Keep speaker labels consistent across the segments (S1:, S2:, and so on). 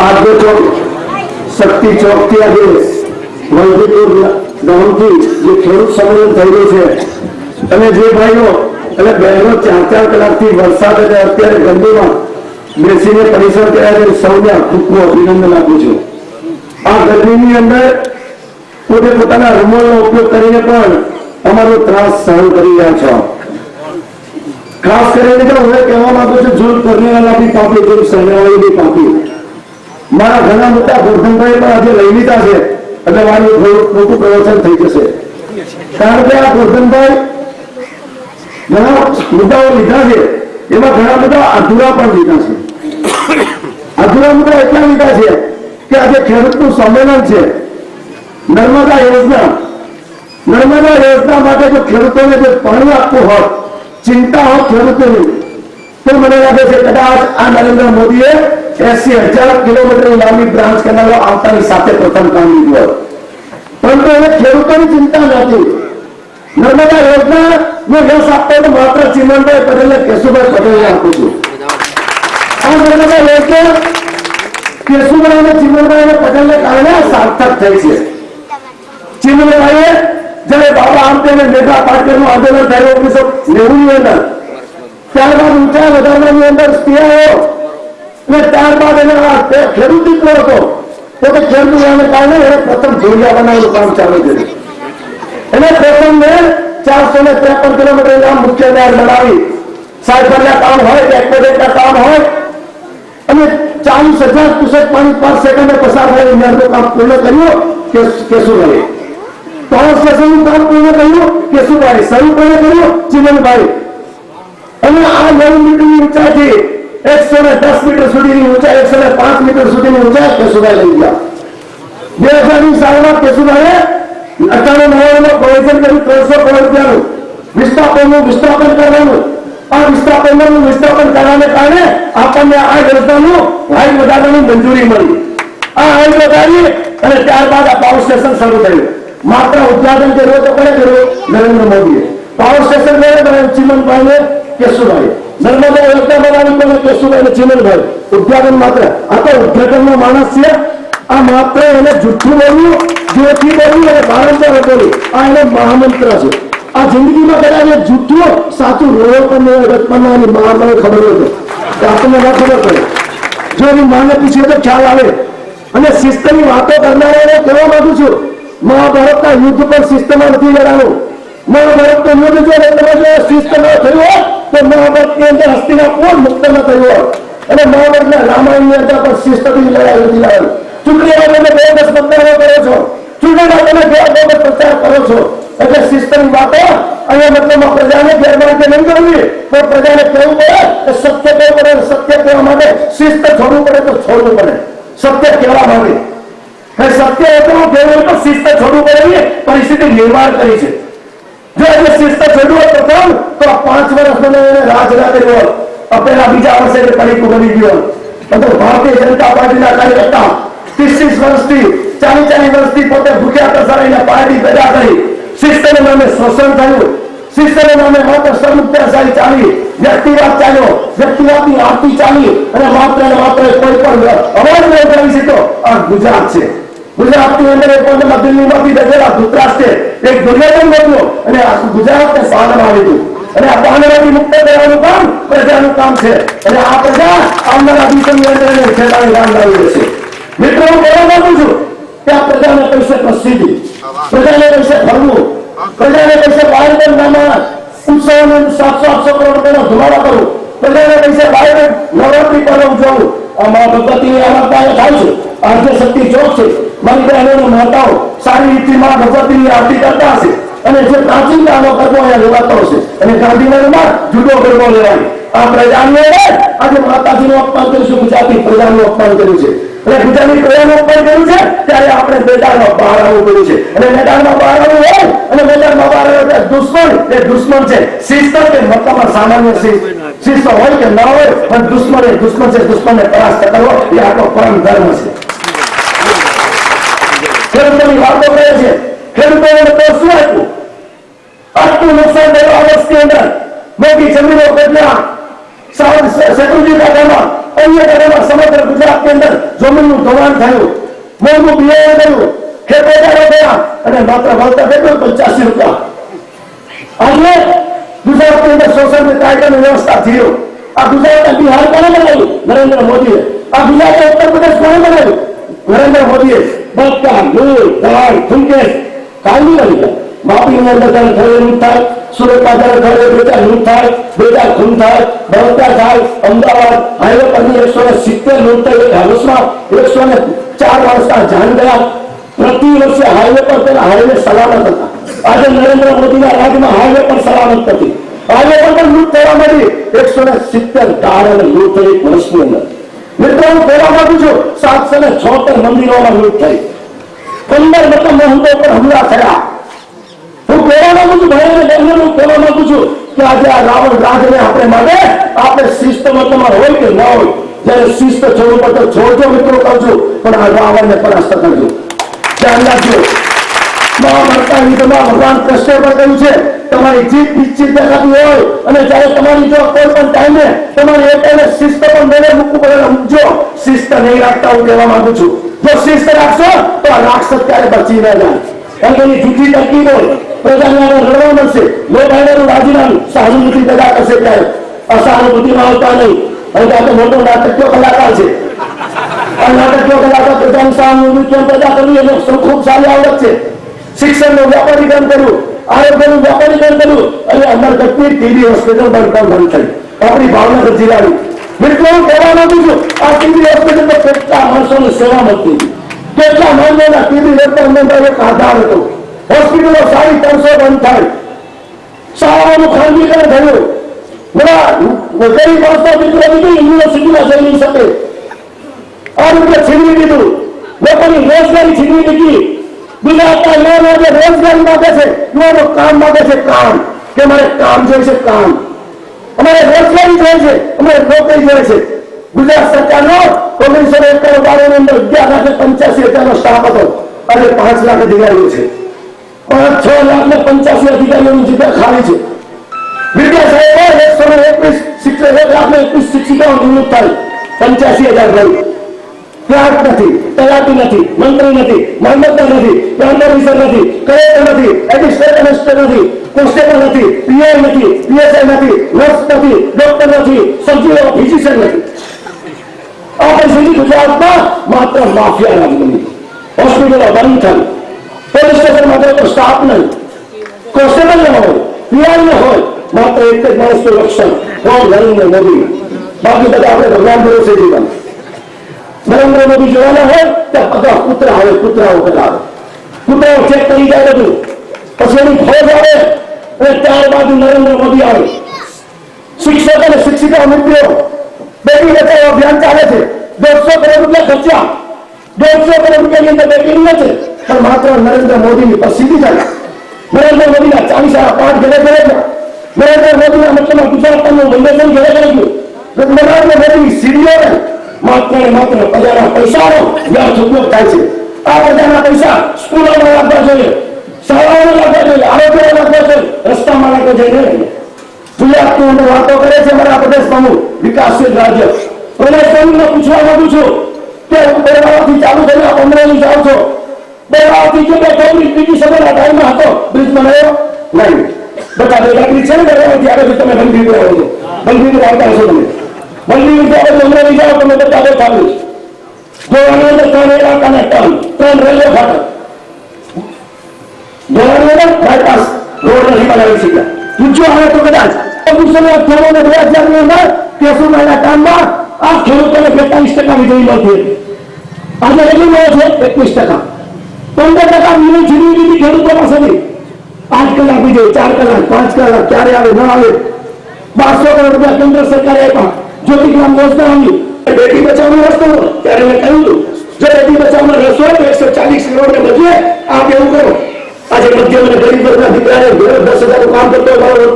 S1: आगे चौक शक्ति चौक की आगे वल्दीपुर गांव की જે ખેડૂત સંમેલન થઈ રહ્યું છે અને જે ભાઈઓ અને બહેનો 4-4 કલાકથી વરસાદ અને અત્યારે ગરમીમાં બેસીને પરિસર કર્યા છે સૌને ખૂબ અભિનંદન આપું છું। આ ગરમીની અંદર પોતે પોતાના રૂમાલનો ઉપયોગ કરીને પણ અમારો ત્રાસ સહન કરી રહ્યા છો। ખાસ કરીને તો હું કહેવા માંગુ છું જૂન કરનેવાલા બી પાપી જૂન સહેવાળી બી પાપી। મારા ઘણા મોટા ગોરધનભાઈ પણ આજે લઈ લીધા છે એટલે મારું થોડું મોટું પ્રવચન થઈ જશે કારણ કે આ ગોરધનભાઈ ઘણા મુદ્દાઓ લીધા છે એમાં ઘણા બધા અધૂરા પણ લીધા છે। અધૂરા મુદ્દા એટલા લીધા છે કે આજે ખેડૂતનું સંમેલન છે નર્મદા યોજના માટે જો ખેડૂતોને જો પાણી આપવું હોત चिंता हो खेडूतोनी तो મને લાગે છે કદાચ આ નરેન્દ્ર મોદીએ 80,000 કિલોમીટર લાંબી બ્રાન્ચ કેનાલો આવતાની સાથે પ્રથમ કામ લીધું હતું પરંતુ એને ખેડૂતોની ચિંતા નથી। નર્મદા યોજનાનો યશ આપતો તો માત્ર ચિમનભાઈ પટેલને કેશુભાઈ પટેલને આપું છું। આ નર્મદા યોજના કેશુભાઈ અને ચિમનભાઈ પટેલને કારણે સાર્થક થઈ છે। ચિમનભાઈએ जब बाबा आमटे ने मेगा पार्टी आंदोलन थे 1990 अंदर त्यारबाद ऊंचा વધારવાની અંદર સ્પીઆ આવ્યો અને ત્યારબાદ એને ખેડૂત દીકરો હતો તો કે ખેડૂતોને કારણે એને પ્રથમ જોડિયા બનાવવાનું કામ ચાલુ કર્યું। એને પ્રથમ ને 453 કિલોમીટર ના મુખ્ય નહેર બનાવી સાયકલના કામ હોય કે એક્વેડક્ટના કામ હોય અને 40,000 ક્યુસેક પાણી પર સેકન્ડે પસાર થાય નહેરનું કામ પૂર્ણ કર્યું કે શું કરે पावर स्टेशन काम पूर्ण કર્યું કેશુભાઈ શરૂ કર્યું ચિમનભાઈ અને આ 9 મીટરની ઊંચાઈથી 110 મીટર સુધીની ઊંચાઈ 105 મીટર સુધીની ઊંચાઈ કેશુભાઈ લઈ ગયા। 2000ની સાલમાં કેશુભાઈએ 98-99માં પ્રોજેક્ટ કર્યું 300 કરોડ રૂપિયાનું વિસ્થાપન કરવાનું। આ વિસ્થાપન કરવાને કારણે આપણને આ યોજનાનું હાઈટ વધારવાની મંજૂરી મળી। આ હાઈટ વધારી અને ત્યારબાદ આ પાવર સ્ટેશન શરૂ થયું। मात्र उद्घाटन કર્યો તો કોણે કર્યું નરેન્દ્ર મોદીએ। પાવર સ્ટેશન બનાવ્યું ચિમનભાઈ ને કેશુભાઈ। નર્મદા યોજના બનાવી કોણે કેશુભાઈ ને ચિમનભાઈ। ઉદ્ઘાટન માત્ર આ તો ઉદ્ઘાટનનો માણસ છે। આ માત્ર એને જુઠ્ઠું બોલ્યું જોથી બોલ્યું અને વારંવાર બોલ્યું આ એને મહામંત્ર છે। આ જિંદગીમાં કદાચ જુઠ્ઠું સાચું રોયો પણ રચવાના એની મહામને ખબર નથી આપણને ના ખબર પડે જો એની માને પૂછીએ તો ખ્યાલ આવે। અને શિસ્તની વાતો કરનારાને કહેવા માંગુ છું महाभारत युद्ध पर शिस्त में नहीं लड़ानो। महाभारत युद्ध जो शिस्त में थयो तो महाभारत के अंदर हस्तिनापुर मुक्त में थयो અને મહાભારતના રામાયણની અંદર પણ શિસ્તથી લડાઈ નથી લડાઈ। ચૂંટણીમાં તમે બોગસ મતદારો કરો છો, ચૂંટણીમાં તમે બોગસ પ્રચાર કરો છો એટલે શિસ્તની વાતો અહીંયા મતલબમાં પ્રજાને ગેરમાર્ગે નહીં કરવી પણ પ્રજાને કહેવું પડે કે સત્ય કહેવું પડે। સત્ય કહેવા માટે શિસ્ત છોડવું પડે તો છોડવું પડે સત્ય કહેવા માટે सत्य केवल तो शिस्त छोड़ू पड़े परिस्थिति निर्माण करी है। जो ये शिस्त छोड़ू प्रथम तो 5 वर्ष में राजरा કર્યો अपना बीजा वर्षे कड़ी बनी गयो तो भारतीय जनता पार्टी कार्यकर्ता 30 वर्ष थी 40 वर्ष थी पोते भूख्या प्रसारी पार्टी पैदा करी। शिस्त नामे शोषण थયું। शिस्त नामे मात्र सर्वमुक्ताचारी चाली व्यक्तिवाद चाल्यो व्यक्तिवादनी आरती चाली અને માત્ર ને માત્ર કોઈ પણ અવાજ નહીં કરી શકતો આ ગુજરાત છે। ગુજરાતની અંદર એક વખત દિલ્હીમાંથી ગયેલા ધૃતરાષ્ટ્રે એક દુર્યોધન બન્યો અને આ ગુજરાતને સાધમાં લીધું અને આ પાંડવોથી મુક્ત કરવાનું કામ પ્રજાનું કામ છે અને આ પ્રજા આવનારા દિવસોની અંદર એને ખેલાડી રામ લાવી દેશે। મિત્રો હું કહેવા માંગુ છું કે આ પ્રજાને કહીશે પ્રસિદ્ધિ, પ્રજાને કહીશે ફરવું, પ્રજાને કહીશે બાળકોના ઉત્સવોને 700-800 કરોડ રૂપિયાનો ધુમાડો કરવું, પ્રજાને કહીશે બાળક નવરાત્રી પર્વ ઉજવવું। આમાં ભગવતીની આરાધના થાય છે। આદ્ય શક્તિ ચોક છે મારી બહેનોની માતાઓ સારી રીતે માં ભગવતીની આરતી કરતા હશે અને જે પ્રાચીન કાળનો ગરબો અહીંયા લેવાતો હશે અને ગાંધીનગરમાં જુદો ગરબો લેવાય। આ પ્રજાની આજે માતાજીનું અપમાન કર્યું છે, ગુજરાતી પ્રજાનું અપમાન કર્યું છે અને ગુજરાતી પ્રજાનું અપમાન કર્યું છે ત્યારે આપણે મેદાનમાં બહાર આવવું પડ્યું છે અને મેદાનમાં બહાર આવવું હોય અને મેદાનમાં બહાર આવે દુશ્મન છે। શિસ્ત કે મતલબમાં સામાન્ય શિસ્ત હોય કે ના હોય પણ દુશ્મન છે। દુશ્મનને પરાસ્ત કરવો એ આપણો પરમ ધર્મ છે। ખેડૂતોની વાતો કરે છે ખેડૂતોને તો શું આપ્યું આટલું નુકસાન થયું આ વર્ષની અંદર મોટી જમીનો બદલ્યા શેત્રુંજી કાકામાં અહીંયા સમગ્ર ગુજરાતની અંદર જમીનનું ધોવાણ થયું, મોંઘું બિયારણ થયું, ખેતરો થયા અને માત્ર વળતર કેટલું 85 રૂપિયા. આજે ગુજરાતની અંદર શોષણ કાયદાની વ્યવસ્થા થયો. આ ગુજરાત બિહાર કોને બનાવ્યું? નરેન્દ્ર મોદીએ. આ ગુજરાત ઉત્તર પ્રદેશ કોને બનાવ્યું? નરેન્દ્ર મોદીએ. બક્કા લૂટ દાળ ફૂંકેશ કાંડી આવી ગયા. માપીની અંદર ત્યારે ઘરે લૂંટ થાય, સુરતમાં ત્યારે ઘરે બેટા લૂંટ થાય, બેટા ખૂન થાય, બળતરા થાય. અમદાવાદ હાઈવે પરની 170 લૂંટ થઈ. વર્ષમાં 104 વર્ષના જાન ગયા. પ્રતિ વર્ષે હાઈવે પર તેના હાઈવે સલામત હતા. આજે નરેન્દ્ર મોદીના રાજમાં હાઈવે પર સલામત નથી. હાઈવે પર પણ લૂંટ થવા માંડી. 170 કાર અને લૂંટ થઈ વર્ષની અંદર. મિત્રો હું કહેવા માંગુ છું 776 મંદિરોમાં લૂંટ થઈ, 15 મતલબ મહંતો પર હુમલા થયા. હું કહેવા માંગુ છું ભાઈ હું કહેવા માંગુ છું કે આજે આ રાવણ રાજને આપણે માટે આપણે શિસ્ત મતલબમાં હોય કે ન હોય. જયારે શિસ્ત છોડવું પડે તો છોડજો મિત્રો કહું છું, પણ આ રાવણને પરાસ્ત કરજો. ધ્યાન રાખજો. ભગવાન કૃષ્ણ પણ કહ્યું છે તમારી જીત નિશ્ચિત દેખાતી હોય અને જયારે તમારી જો કોઈ પણ ટાઈમે તમારી એક શિસ્ત પણ મેળે મૂકવું પડે મૂકજો. શિસ્ત નહીં રાખતા હું કહેવા માંગુ છું. જો શિસ્ત રાખશો તો આ રાક્ષસ ક્યારે બચી ન જાય. કારણ કે એની જૂઠી તરકીબો પ્રજાને લડવા મળશે. લોકનું રાજીનામું સહાનુભૂતિ પેદા કરશે ત્યારે અસહાનુભૂતિમાં આવતા નહીં. કારણ કે આ તો મોટો નાટકીય કલાકાર છે. આ નાટકીય કલાકાર પ્રજાની સહાનુભૂતિ કેમ પેદા કરવી એને ખૂબ સારી આવડત છે. શિક્ષણનું વ્યાપારીકરણ કર્યું, આરોગ્યનું વ્યાપારીકરણ કર્યું અને અમરગઢની ટીબી હોસ્પિટલ બંધ થઈ આપણી ભાવનગર જિલ્લાની. મિત્રો હું કહેવા માંગુ છું આ ટીબી હોસ્પિટલ પર કેટલા માણસોની સેવા મળતી હતી, કેટલા માનવના ટીબી રોગના એક આધાર હતો. હોસ્પિટલો 350 બંધ થાય, શાળાઓનું ખાનગીકરણ થયું. ગરીબ માણસના મિત્રો યુનિવર્સિટીમાં જઈ નહીં શકે. આ રીતે છીનવી દીધું, લોકોની રોજગારી છીનવી દીધી. ગુજરાતના યુવાનો જે રોજગારી માંગે છે, યુવાનો કામ માંગે છે, કામ કે મારે કામ જોઈએ છે, કામ અમારે રોજગારી જોઈએ છે, અમારે નોકરી જોઈએ છે. ગુજરાત સરકારનો 1991-12 ની અંદર 11,85,000 નો સ્ટાફ હતો. આજે 5 લાખ અધિકારીઓ છે. 5-6 લાખ ને 85 અધિકારીઓની જગ્યા ખાલી છે. વિદ્યાસાગર 121 શિક્ષિકાઓ નિમણૂક થાય, 85,000 રહી. ક્લાર્ક નથી, તલાટી નથી, મંત્રી નથી, મામલતદાર નથી, પ્રાંત ઓફિસર નથી, કલેક્ટર નથી, એડિશનલ કમિશનર નથી, કોન્સ્ટેબલ નથી, પીઆઈ નથી, પીએસઆઈ નથી, નર્સ નથી, ડોક્ટર નથી, સર્જન ફિઝિશિયન નથી. આપણે સુધી ગુજરાતમાં માત્ર માફિયા રાજ બની. હોસ્પિટલો બંધ થઈ, પોલીસ સ્ટેશનમાં તો સ્ટાફ નહીં, કોન્સ્ટેબલ ન હોય, પીઆઈ ન હોય, માત્ર એક જ માણસનું રક્ષણ કોણ? નરેન્દ્ર મોદી. બાકી બધા આપણે ભગવાન ભરોસે જીવન. નરેન્દ્ર મોદી જોવાના હોય ત્યાં બધા કૂતરા આવે, કૂતરાઓ કરાવે, કૂતરાઓ ચેક કરી જાય બધું. પછી એની ફોજ આવે અને ત્યારબાદ નરેન્દ્ર મોદી આવે. શિક્ષક અને શિક્ષિકા મિત્રો બેટી બચાવો અભિયાન ચાલે છે. 150 કરોડ રૂપિયા ખર્ચ્યા. 150 કરોડ રૂપિયાની અંદર બેટી ન છે, પણ માત્ર નરેન્દ્ર મોદીની પ્રસિદ્ધિ ચાલે. નરેન્દ્ર મોદીના 40-5 ઘરે ઘરે ગયા. નરેન્દ્ર મોદીના મતલબમાં ગુજરાતનું વંદેશન ઘરે ઘરે ગયું. નરેન્દ્ર મોદીની સીડીઓને માત્ર ને માત્ર પ્રજાના પૈસાનો વ્યર્થ ઉપયોગ થાય છે. આ પ્રજાના પૈસા સ્કૂલોમાં લાગવા જોઈએ, શાળાઓમાં લાગવા જોઈએ, આરોગ્યમાં લાગવા જોઈએ, રસ્તામાં લાગવા જોઈએ. ગુજરાતની અંદર વાતો કરે છે મારા પ્રદેશ પ્રમુખ વિકાસશીલ રાજ્ય. પ્રદેશ પ્રમુખને પૂછવા માંગુ છું કે બેરાવાથી ચાલુ થઈને અમરેલી જાઓ છો, બેરાવાથી જે બીજી સભાના ટાઈમમાં હતો બ્રિજ બનાવ્યો નહીં. બધા બેરાગરી છે ને બેરાવાથી આગળ તમે બંધી રહ્યા છો, બંધી આવતા હશો તમે. બંધી અમરેલી જાઓ તમે બધા બેઠા જો અંદર 3 ઇલાકાના ટર્ન, 3 રેલવે ફાટક, બાયપાસ રોડ નથી બનાવી શક્યા. પૂછો હવે તો કદાચ 2098 ની અંદર 30 મહિના કામમાં આ ખેડૂતોને 45% વીજળી મળતી હતી. આજે એટલી મળે છે 21%. 15% વીજળી છીનવી દીધી ખેડૂતો પાસેથી. 8 કલાક વીજળી, 4 કલાક, 5 કલાક, ક્યારે આવે ન આવે. 1200 કરોડ રૂપિયા કેન્દ્ર સરકારે આપ્યા. જ્યોતિગ્રામ યોજના આવી, બેટી બચાવની વસ્તુ ત્યારે મેં કહ્યું હતું જો બેટી બચાવનો રસ હોય તો 140 કરોડ ને બદલે આપ એવું કરો. આજે મધ્યમ અને ગરીબ વર્ગના દીકરાને 10,000 કામ કરતો હોય,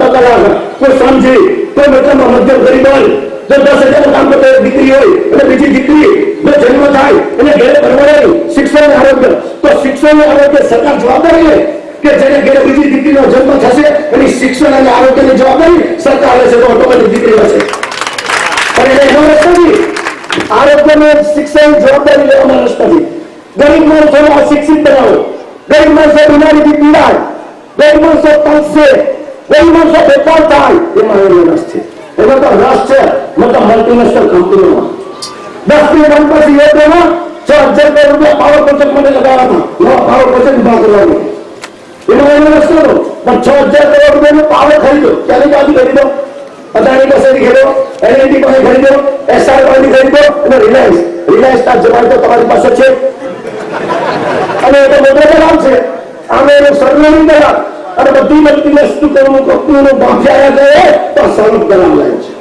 S1: કોઈ સમજી કોઈ મતલબમાં મધ્યમ ગરીબ હોય, જો 10,000 કામ કરતો એક દીકરી હોય અને બીજી દીકરી જો જન્મ થાય અને ઘરે પરવડે શિક્ષણ આરોગ્ય, તો શિક્ષણ આરોગ્ય સરકાર જવાબદારી લે કે જેને ઘરે બીજી દીકરીનો જન્મ થશે એની શિક્ષણ અને આરોગ્યની જવાબદારી સરકાર લેશે તો ઓટોમેટિક દીકરી હશે. અને એનો રસ્તો નથી આરોગ્યનું શિક્ષણ જવાબદારી લેવામાં રસ નથી. ગરીબ માણસોને અશિક્ષિત બનાવો, ગરીબ માણસો બીમારીથી પીડાય, ગરીબ માણસો તરસે, ગરીબ માણસો બેકાર થાય, એમાં એનો રસ છે. એનો તો રસ છે મતલબ મલ્ટીનેશનલ કંપનીઓમાં 10 ની રન પછી એમાં 6,000 કરોડ રૂપિયા પાવર પ્રોજેક્ટ માટે લગાવવાના, નવા પાવર પ્રોજેક્ટ ઉભા કરવાનો. એનો એનો રસ કરો, પણ 6,000 કરોડ રૂપિયાનો પાવર ખરીદો, ક્યાંની બાજુ ખરીદો, અદાણી પાસેથી ખરીદો, એલએનટી પાસે ખરીદો, એસઆર પાસેથી ખરીદો, અને રિલાયન્સ ના જવાબ તો તમારી પાસે છે. અને એ તો મોટો લાભ છે. આમે એનું સરનામું કરા અને બધી મલ્ટીનેશનલ કંપનીઓનું માફિયા ગયે તો સર્વ કરાવ લાવ્યો છે.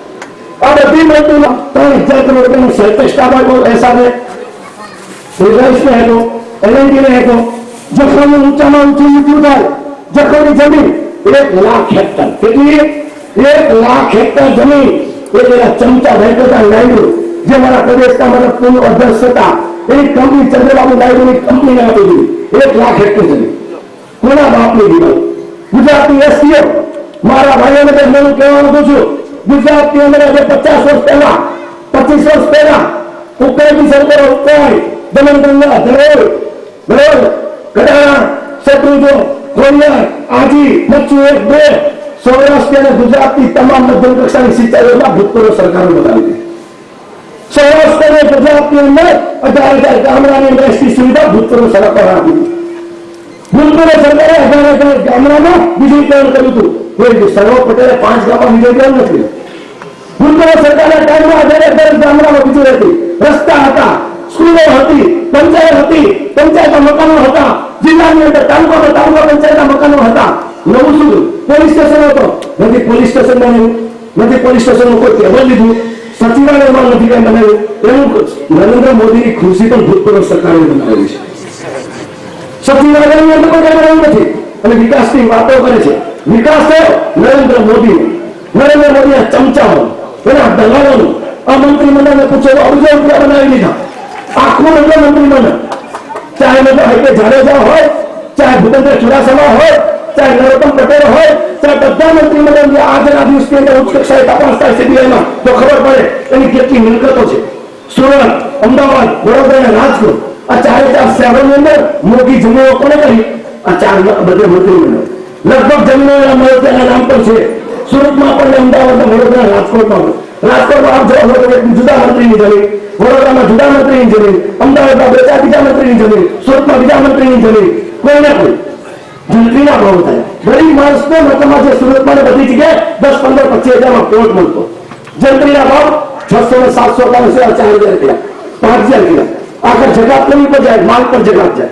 S1: આ બધી મલ્ટીનો 3,000 કરોડ રૂપિયાનું સરફેસ ટાવર એસઆરને, રિલાયન્સને હેઠો, એલએનટીને હેઠો, જખૌનું ઊંચામાં ઊંચું ઊંચું થાય. જખૌની જમીન 1 લાખ હેક્ટર, કેટલી 1 લાખ હેક્ટર જમીન એ જેના ચમચા વેંકટા નાયડુ જે મારા પ્રદેશના મારા પૂર્વ અધ્યક્ષ હતા એની કંપની ચંદ્રબાબુ નાયડુની કંપનીને આપી દીધી. 1 લાખ હેક્ટર જમીન કોના બાપની દીવાલ? ગુજરાતની એસટીઓ મારા ભાઈઓને હું કહેવા માંગુ છું, ગુજરાતની અંદર 50 વર્ષ પહેલા 25 વર્ષ પહેલા ઉકેલની સરકારો કોઈ દમણગંગા ધરોડ બરોબર કડાણા શત્રુંજો ખોડિયાર આજી મચ્છુ 1 2 સૌરાષ્ટ્ર અને ગુજરાતની તમામ મધ્યમ કક્ષાની સિંચાઈઓમાં ભૂતપૂર્વ સરકારો બનાવી દીધી. સૌરાષ્ટ્ર અને ગુજરાતની અંદર 18,000 ગામડાની બેસ્ટની સુવિધા ભૂતપૂર્વ સરકારો આપી દીધી. ભૂતપૂર્વ સરકારે 18,000 ગામડામાં વિજયકરણ કર્યું હતું. કોઈ સર્વ પટેલે 5 ગામમાં વિજયકરણ નથી. ભૂતપૂર્વ સરકારના ટાઈમમાં 18,000 ગામડામાં વીજળી હતી, રસ્તા હતા, સ્કૂલો હતી, પંચાયત હતી, પંચાયતના મકાનો હતા, જિલ્લાની અંદર તાલુકા પંચાયતના મકાનો હતા. નવું શું પોલીસ સ્ટેશન હતો, નથી પોલીસ સ્ટેશન બન્યું, નથી પોલીસ સ્ટેશનનું કોઈ ટેબલ લીધું, સચિવાલયમાં નથી કઈ બનાવ્યું. એવું નરેન્દ્ર મોદીની ખુરશી પણ ભૂતપૂર્વ સરકારે બનાવેલી છે. સચિવાલયની અંદર કોઈ કઈ બનાવ્યું નથી અને વિકાસની વાતો કરે છે. વિકાસ થયો નરેન્દ્ર મોદીના ચમચાઓ, એના દલાલોનું. આ મંત્રીમંડળને પૂછો અબજો રૂપિયા બનાવી દીધા, આખું મંત્રીમંડળ. ચાહે હાઈકે જાડેજા હોય, ચાહે ભૂપેન્દ્ર ચુડાસમા હોય, ચાહે નરોત્તમ પટેલ હોય, ચાહે બધા મંત્રીમંડળ આજના દિવસની અંદર ઉચ્ચ કક્ષાએ તપાસ થાય સીબીઆઈમાં તો ખબર પડે એની કેટલી મિલકતો છે. સુરત, અમદાવાદ, વડોદરા અને રાજકોટ આ 4 શહેરોની અંદર મોટી જમીનો કોને કરી? આ 4 બધે મંત્રીમંડળ. લગભગ જમીનો મળોતરાના નામ પર છે. સુરતમાં પણ, અમદાવાદ, વડોદરા, રાજકોટમાં આપ જોવા છો જુદા મંત્રીની જમીન, વડોદરામાં જુદા મંત્રીની જમીન, અમદાવાદમાં 2-4 બીજા મંત્રીની જમીન, સુરતમાં બીજા મંત્રીની જમીન. કોઈને કોઈ જંત્રીના ભાવ થાય. ગરીબ માણસને મતલબમાં જે સુરતમાં બધી જગ્યાએ 10, 15, 25,000 પ્લોટ મળતો. જંત્રીના ભાવ 600 ને 700 4,000 રૂપિયા, 5,000 રૂપિયા. આખા જગા પર જાય, માલ પર જગા જાય.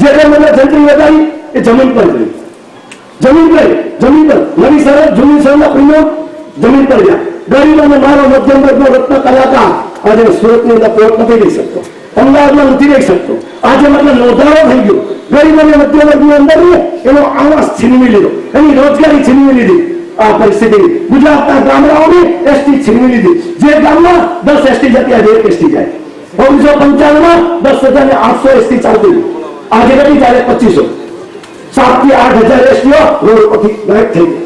S1: જે કઈ મને જંત્રી વધારી એ જમીન પર ગઈ, જમીન પર નવી સરહદ જૂની સરહદના પ્રીમિયમ જમીન પર જાય. ગરીબ અને મારો મધ્યમ વર્ગનો રત્ન કલાકાર આજે સુરતની અંદર પ્લોટ નથી લઈ શકતો, અમદાવાદમાં નથી લઈ શકતો. આજે મતલબ નોંધારો થઈ ગયો. ગરીબ અને મધ્યમ વર્ગની અંદર એનો આવાસ છીનવી લીધો, એની રોજગારી છીનવી લીધી. આ પરિસ્થિતિ ગુજરાતના ગામડાઓની એસટી છીનવી લીધી. જે ગામમાં 10 એસટી જતી આજે 1 એસટી જાય. 1995માં 10,800 એસટી ચાલતી, આજે કેટલી ચાલે? 2,500. 7 થી 8,000 એસટીઓ રોડ પરથી ગાયબ થઈ ગઈ.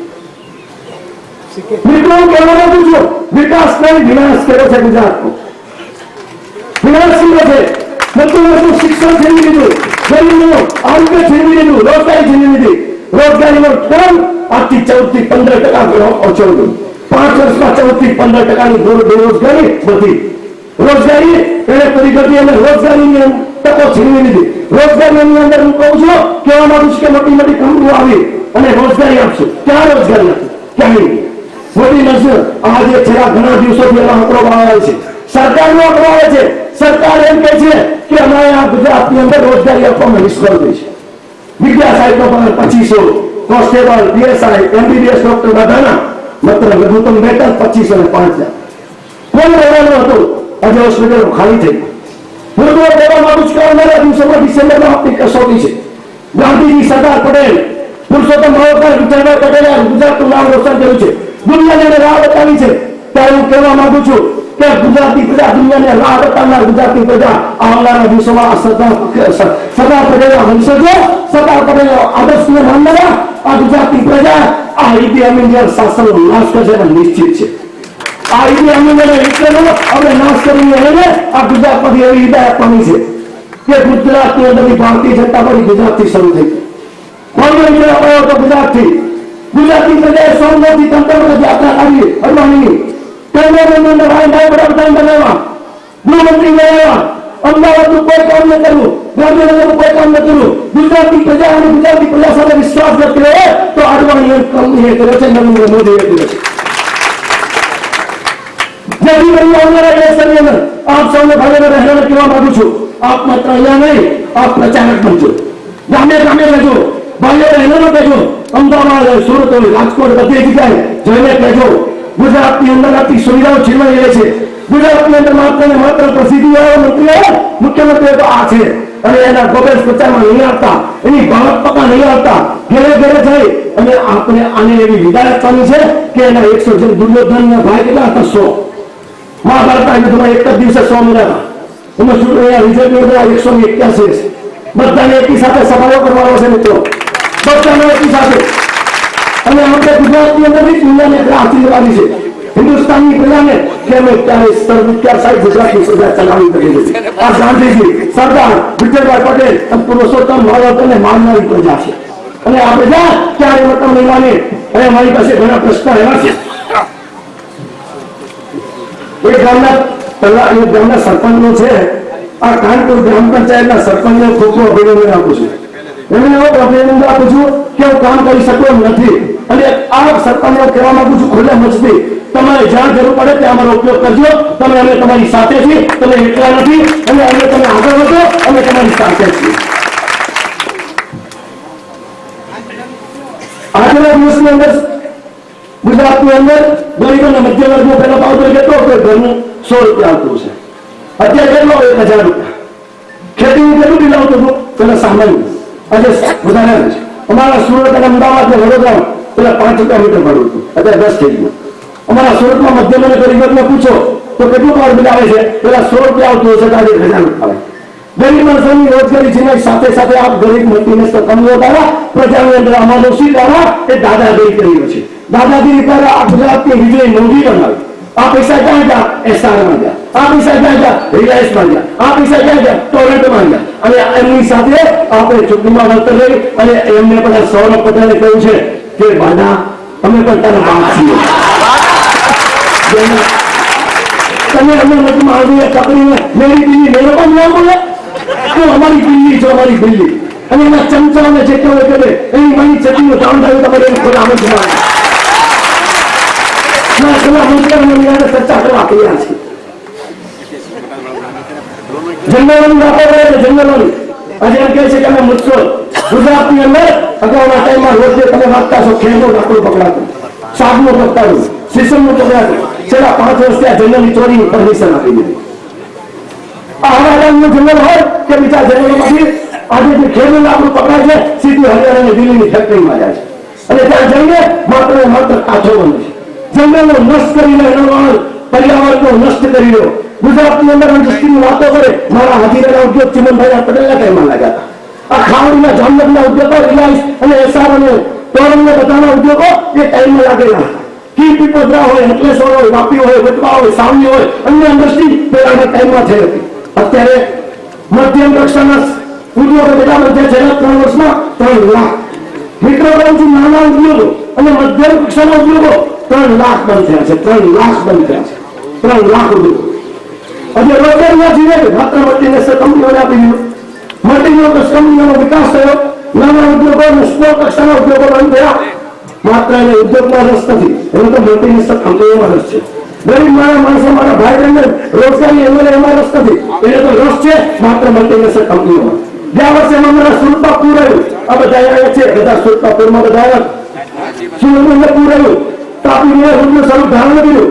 S1: મિત્રો કહેવા માંગુ છું, વિકાસ નહીં વિનાશ કર્યો છે ગુજરાતનો. વિનાશ કર્યો છે. બધું શિક્ષણ છીનવી લીધું, ગરીબનું આરોગ્ય છીનવી લીધું, રોજગારી છીનવી લીધી. રોજગારીનો ક્રમ આજથી 14 થી 15% ઓછો ગયો. 5 વર્ષમાં 14 થી 15% બેરોજગારી વધી. રોજગારી એને પૂરી કરી અને રોજગારીની તકો છીનવી લીધી. રોજગારીની અંદર હું કહું છું, કહેવા માંગુ છું કે મોટી મોટી કંપનીઓ આવી અને રોજગારી આપશે. ક્યાં રોજગારી આપશે? ક્યાંય મોટી નજર. આજે છેલ્લા ઘણા દિવસોથી એનો આંકડો આવે છે, સરકારનો આંકડો આવે છે. સરકાર એમ કહે છે કે અમારે આ ગુજરાતની અંદર રોજગારી આપવામાં નિષ્ફળ ગઈ છે. વિદ્યા સાહેબનો પગાર 2,500, કોન્સ્ટેબલ, પીએસઆઈ, એમબીબીએસ ડોક્ટર બધાના માત્ર લઘુત્તમ વેતન 2,500 ને 5,000. કોણ રહેવાનું હતું? આજે હોસ્પિટલ ખાલી થઈ. હું તો કહેવા માંગુ છું કે આવનારા દિવસોમાં ડિસેમ્બરમાં આપણી કસોટી છે. ગાંધીજી, સરદાર પટેલ, પુરુષોત્તમ ભાવકર, વિઠ્ઠલભાઈ પટેલે ગુજરાતનું નામ રોશન કર્યું છે, દુનિયાને રાહ બતાવી છે. ત્યારે હું કહેવા માંગુ છું કે ગુજરાતની પ્રજા, દુનિયાને રાહ બતાવનાર ગુજરાતની પ્રજા આવનારા દિવસોમાં સરદાર પટેલના વંશજો, સરદાર પટેલના આદર્શને માનનારા આ ગુજરાતની પ્રજા આ ઇન્ડિયા શાસનનો નાશ કરશે નિશ્ચિત છે. આ રીતે અમે હિટલરનો આપણે નાશ કરીને એને આ ગુજરાતમાંથી એવી હિદાયત આપવાની છે કે ગુજરાતની અંદરની ભારતીય જનતા પાર્ટી ગુજરાતથી શરૂ થઈ કોંગ્રેસ અપાયો હતો ગુજરાતથી ગુજરાતની પ્રજાએ સોમનાથથી તંત્ર યાત્રા કાઢી હરવાની કેન્દ્રમાં વડાપ્રધાન બનાવવા ગૃહમંત્રી બનાવવા અમદાવાદનું કોઈ કામ ન કરવું ગાંધીનગરનું કોઈ કામ ન કરવું ગુજરાતની પ્રજા અને ગુજરાતની પ્રજા સાથે વિશ્વાસ ન કર્યો તો આડવાણી કંપનીએ કર્યો છે નરેન્દ્ર મોદીએ કર્યો છે જેથી કરી આવનારા ઇલેક્શનની અંદર આપ સૌને ભાઈઓને બહેનોને કહેવા માંગુ છું આપ માત્ર અહીંયા નહીં આપ પ્રચારક બનજો ગામે ગામે રહેજો ભાઈઓ બહેનોને કહેજો અમદાવાદ સુરત હોય રાજકોટ બધી જગ્યાએ જઈને કહેજો ગુજરાતની અંદર આટલી સુવિધાઓ છીનવાઈ રહી છે ગુજરાતની અંદર માત્ર ને માત્ર પ્રસિદ્ધિ મુખ્યમંત્રી તો આ છે અને એના ગોબેસ પ્રચારમાં નહીં આવતા એની ભાવપકા નહીં આવતા ઘેરે ઘેરે જઈ અને આપણે આને એવી વિદાયત આપવાની છે કે એના 100 જણ દુર્યોધનના ભાઈ કેટલા હતા 100 મહાભારતના યુદ્ધમાં એક જ દિવસે 100 મળ્યા એમાં શું રિઝલ્ટ 181 બધાને એકી સાથે સભાઓ કરવાનો છે મિત્રો બધાને એકી સાથે અને આપણે ગુજરાતની અંદર દુનિયાને આશીર્વાદી છે હિન્દુસ્તાનની પ્રજાને કે અમે ત્યારે સર્વોચ્ચાર સાહેબ ગુજરાતની પ્રજા ચલાવી કરી છે આ ગાંધીજી સરદાર વિઠ્ઠલભાઈ પટેલ અને પુરુષોત્તમ માવતરને માનનારી પ્રજા છે અને આ પ્રજા ક્યારે મતમ લેવાને અને મારી પાસે ઘણા પ્રશ્ન એવા છે એ ગામના સરપંચનો છે આ કાનપુર ગ્રામ પંચાયતના સરપંચને ખૂબ અભિનંદન આપું છું એમને અભિનંદન આપું છું કે હું કામ કરી શકતો નથી અને આ સરપંચને કહેવા માંગુ છું ખુલ્લા મચથી તમારે જ્યાં જરૂર પડે ત્યાં અમારો ઉપયોગ કરજો તમે અમે તમારી સાથે છીએ તમે એકલા નથી અને અમે તમે આગળ વધો અમે તમારી સાથે છીએ આજના દિવસની અંદર ગુજરાતની અંદર ગરીબ અને મધ્યમ વર્ગનો પહેલો ભાવ તો કેટલો કે ઘરનું 100 રૂપિયા આવતું છે અત્યારે કેટલો 1000 રૂપિયા ખેતીનું કેટલું બિલ આવતું હતું પેલા સામાન્ય આજે વધારે છે અમારા સુરત અને અમદાવાદ ને વડોદરા પેલા 5 રૂપિયા મીટર ભાડું હતું અત્યારે 10 થઈ ગયું અમારા સુરતમાં મધ્યમ અને ગરીબ વર્ગને પૂછો તો કેટલું ભાવ બિલ આવે છે પેલા 100 રૂપિયા આવતું હશે તો આજે 1000 રૂપિયા આવે ગરીબ માણસોની રોજગારી જેની સાથે સાથે આપ ગરીબ મલ્ટીનેશનલ કંપનીઓ દ્વારા પ્રજાની અંદર અમાનોસી દ્વારા એ દાદાગીરી કરી રહ્યો છે દાદાગીરી દ્વારા આ ગુજરાતની વીજળી મોંઘી બનાવી આ પૈસા ક્યાં ગયા એસઆરમાં ગયા આ પૈસા ક્યાં ગયા રિલાયન્સમાં ગયા આ પૈસા ક્યાં ગયા ટોરેન્ટોમાં ગયા અને એમની સાથે આપણે ચૂંટણીમાં વર્તન રહી અને એમને પણ સૌરભ પટેલે કહ્યું છે કે બાના અમે પણ તારા બાપ છીએ તમે અમને મતમાં આવીને પકડીને મેરી દિલ્હી મેરો પણ ના બોલે તો અમારી દિલ્હી છે અમારી દિલ્હી અને એના ચમચાઓને જે કહેવાય કે એની મારી ચટણીનું કામ થયું તમારે એને ખોટા આમ જ ચર્ચા કરવા તૈયાર છે જંગલોની વાતો કરે છે જંગલોની આજે એમ કહે છે કે અમે મુદ્દો ગુજરાતની અંદર અગાઉના ટાઈમમાં રોજ તમે વાંચતા છો ખેડનો લાકડું પકડાતું સાગનું પકડાતું શીશમનું પકડાતું છેલ્લા 5 વર્ષથી આ જંગલની ચોરીની પરમિશન આપી દીધી આવાડાનું જંગલ હોય કે બીજા જંગલોમાંથી આજે જે ખેડનું લાકડું પકડાય છે સીધું હરિયાણા અને દિલ્હીની ફેક્ટરીમાં જાય છે અને ત્યાં જઈને માત્ર માત્ર કાચો બને છે જંગલનો નષ્ટ કરીને એનો પર્યાવરણનો નષ્ટ કરી રહ્યો ગુજરાતની અંદર ઇન્ડસ્ટ્રીની વાતો કરે મારા હાજીરાના ઉદ્યોગ ચિમનભાઈ પટેલના ટાઈમમાં લાગ્યા હતા આ ખાવડીના જામનગરના ઉદ્યોગો રિલાયન્સ અને એસઆર અને ટોરંગને બધાના ઉદ્યોગો એ ટાઈમમાં લાગેલા હતા કી પીપોદરા હોય અંકલેશ્વર હોય વાપી હોય વટવા હોય સાવલી હોય અન્ય ઇન્ડસ્ટ્રી પેલાના ટાઈમમાં થઈ હતી અત્યારે મધ્યમ કક્ષાના ઉદ્યોગો બધા મધ્ય છેલ્લા 3 વર્ષમાં 3 લાખ મિત્રો કહું છું નાના ઉદ્યોગો અને મધ્યમ કક્ષાના ઉદ્યોગો 3 લાખ બંધ થયા છે 3 લાખ બંધ થયા છે 3 લાખ ઉદ્યોગો આજે રોજગારીના જીવે માત્ર મલ્ટીનેશનલ કંપનીઓને આપી દીધું મલ્ટીનેશનલ કંપનીઓનો વિકાસ થયો નાના ઉદ્યોગો અને સ્મોલ કક્ષાના ઉદ્યોગો બંધ થયા માત્ર એને ઉદ્યોગમાં રસ નથી એને તો મલ્ટીનેશનલ કંપનીઓમાં રસ છે ગરીબ માણસો મારા ભાઈ બહેન રોજગારી એમાં રસ નથી એને તો રસ છે માત્ર મલ્ટીનેશનલ કંપનીઓમાં ગયા વર્ષે અમારા સુરતમાં પૂર આવ્યું આ બધા આવ્યા છે બધા સુરતમાં પૂરમાં બધા આવ્યા સુરતની અંદર પૂર આવ્યું તાપી રોડનું સ્વરૂપ ધારણ કર્યું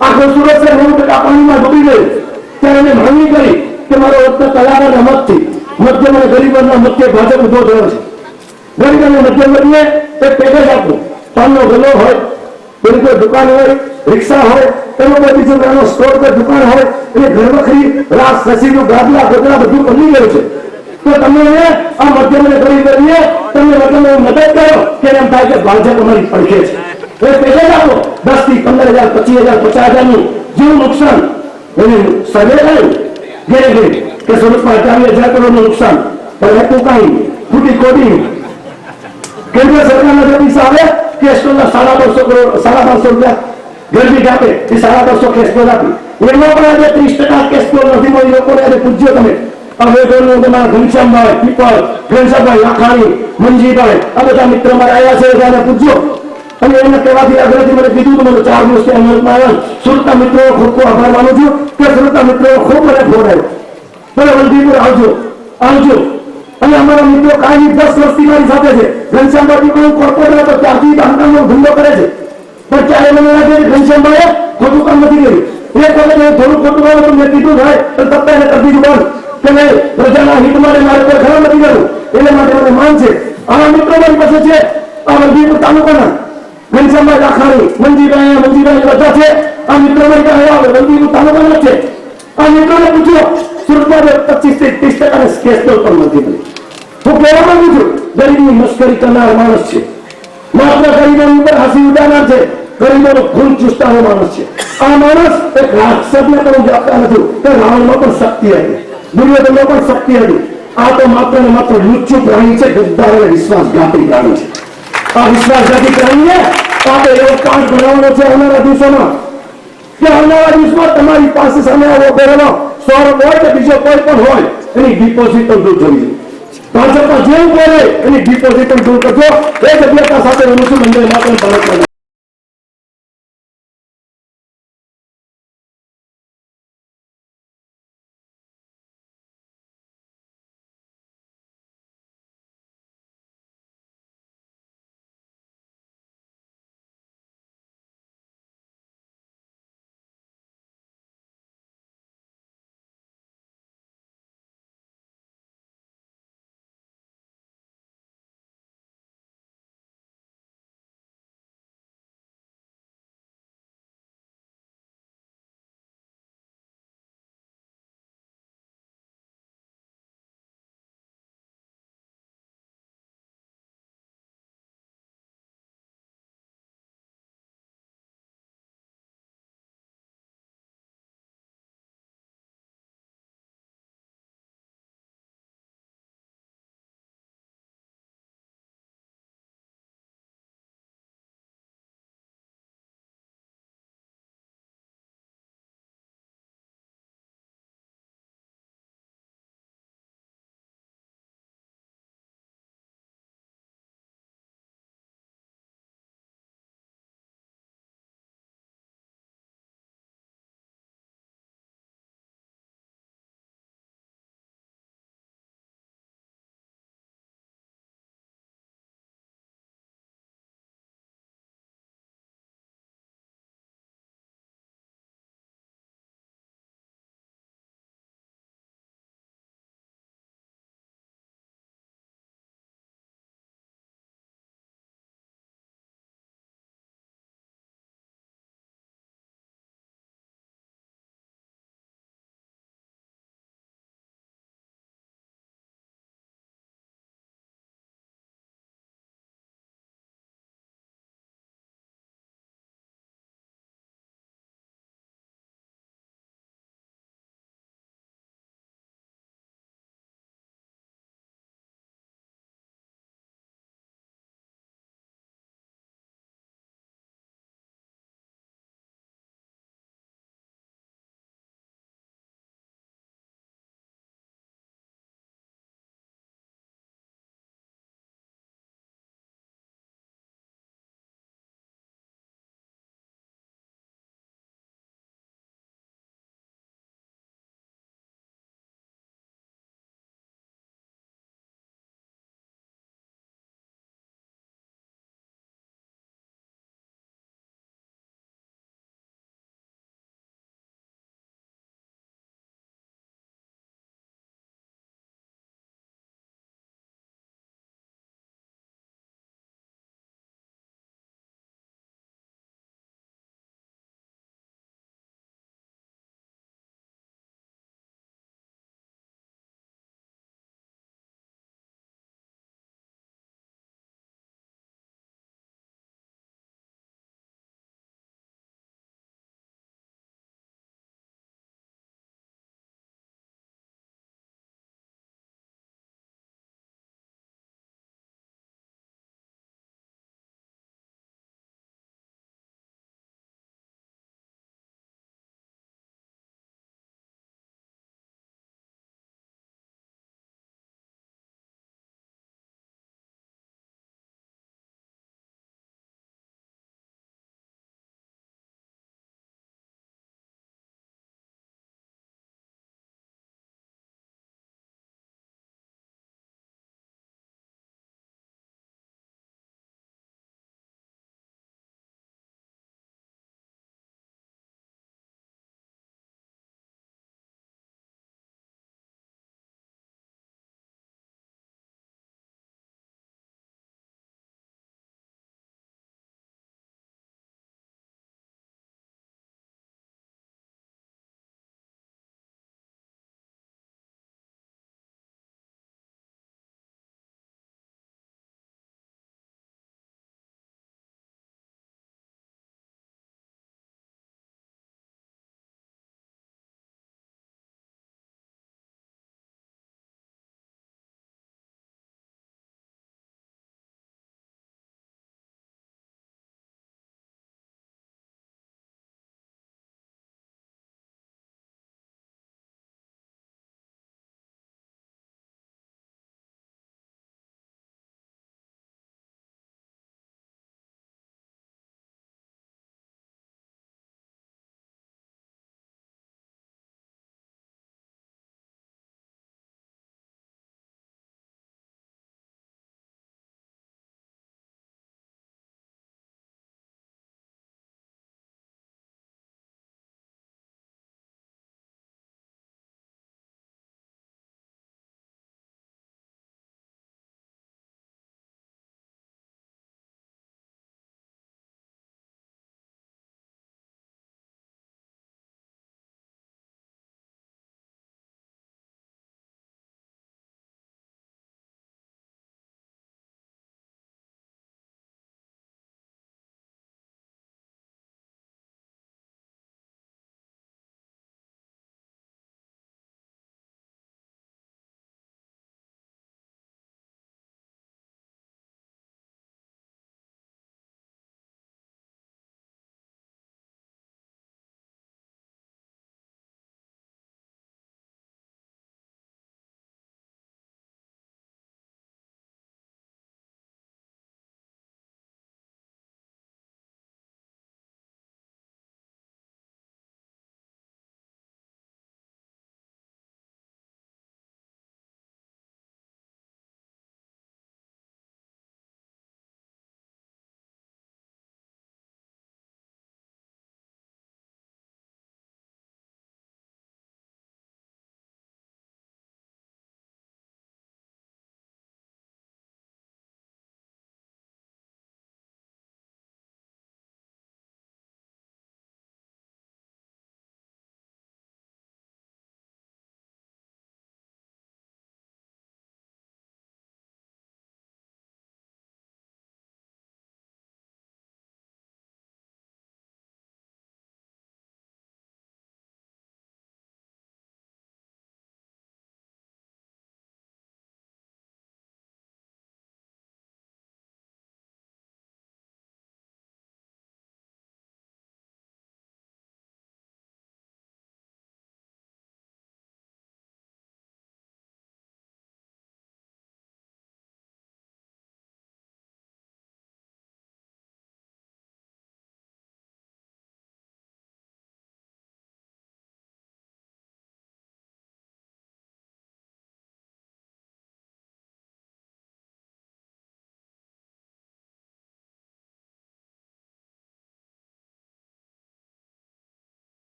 S1: આખો સુરત છે 90% પાણીમાં ડૂબી ગયું ત્યારે એને માંગણી કરી કે મારો કલાકારના મતથી મધ્યમ અને ગરીબોના મધ્ય ભાજપ ઉભો થયો છે ગરીબ અને મધ્યમ વર્ગને એક પેકેજ આપવું પાનનો ગલ્લો હોય એની કોઈ દુકાન હોય રિક્ષા હોય એનો કોઈ બીજો નાનો સ્ટોર પર દુકાન હોય એને ઘરવખરી રાસ રસીદું ગાદલા ગોદલા બધું બની ગયું છે તો તમે આ મધ્યમ અને ગરીબ વર્ગને તમે મતલબ મદદ કરો કે એમ થાય કે ભાજપ અમારી પડખે છે એ પેકેજ આપો 10 થી 15,000 25,000 50,000 જેવું નુકસાન એને સર્વે કર્યું ઘેરે કે સુરતમાં 28,000 કરોડનું નુકસાન પણ એટલું કાંઈ ખોટી ખોટી કેન્દ્ર સરકારના જે પૈસા આવે કેસ્ટોલના 250 કરોડ 550 રૂપિયા ગરબી આપે એ 250 કેસ્ટોલ આપી એમાં પણ આજે 30% કેસ્ટોલ નથી મળી લોકોને આજે પૂછ્યો તમે હવે તમારા ઘનશ્યામભાઈ પીપળ ઘનશ્યામભાઈ લાખાણી મંજીભાઈ આ બધા મિત્ર મારા આવ્યા છે એને પૂછ્યો અને એને કહેવાથી આગળથી મને કીધું તો મને 4 દિવસથી અમલમાં આવ્યા સુરતના મિત્રો ખૂબ ખૂબ આભાર માનું છું કે સુરતના મિત્રો ખૂબ મને ફોન આવ્યો ભલે વલભીપુર આવજો આવજો અને અમારા મિત્રો કાયમી 10 વર્ષથી મારી સાથે છે ઘનશ્યામભાઈ પણ કોર્પોરેટર હતો ત્યારથી બાંધકામનો ધંધો કરે છે પણ ત્યારે મને લાગે કે ઘનશ્યામભાઈએ ખોટું કામ નથી કર્યું એક વખત થોડું ખોટું કામ હતું મેં કીધું ભાઈ તો તત્તા એને કરી દીધું બંધ કે નહીં પ્રજાના હિત માટે મારે કોઈ ખરાબ નથી કરવું એટલે માટે મને માન છે આવા મિત્રો મારી પાસે છે આ વલભીપુર તાલુકાના ઘનશ્યામભાઈ લાખાણી મંજીભાઈ બધા છે આ મિત્રો મારી પાસે આવે વલભીપુર તાલુકાના છે આ મિત્રોને પૂછ્યો સુરતમાં 25 થી 30% કેસ્ટોલ પણ નથી મળી હું કહેવા માંગુ છું ગરીબની મસ્કરી કરનાર માણસ છે માત્ર ગરીબોની ઉપર હાસી ઉડાડનાર છે ગરીબોનો ખૂન ચૂસનારો માણસ છે આ માણસ એક રાક્ષસને પણ આપતા નથી કે રાવણમાં પણ શક્તિ હતી દુર્યોધનમાં પણ શક્તિ હતી આ તો માત્ર ને માત્ર લુચ્ચું પ્રાણી છે ગદ્દાર અને વિશ્વાસઘાતી પ્રાણી છે આ વિશ્વાસઘાતી પ્રાણીને આપણે એવો કાંડ બનાવવાનો છે આવનારા દિવસોમાં કે આવનારા દિવસમાં તમારી પાસે સામે આવો કરેલો સ્વરૂપ હોય કે બીજો કોઈ પણ હોય એની ડિપોઝિટ પણ દૂર કરવી ભાજપમાં જેવું બોલે એની ડિપોઝિટ પણ દૂર કરજો એ જગ્યા સાથે હું છું મંદિર માત્ર ભારત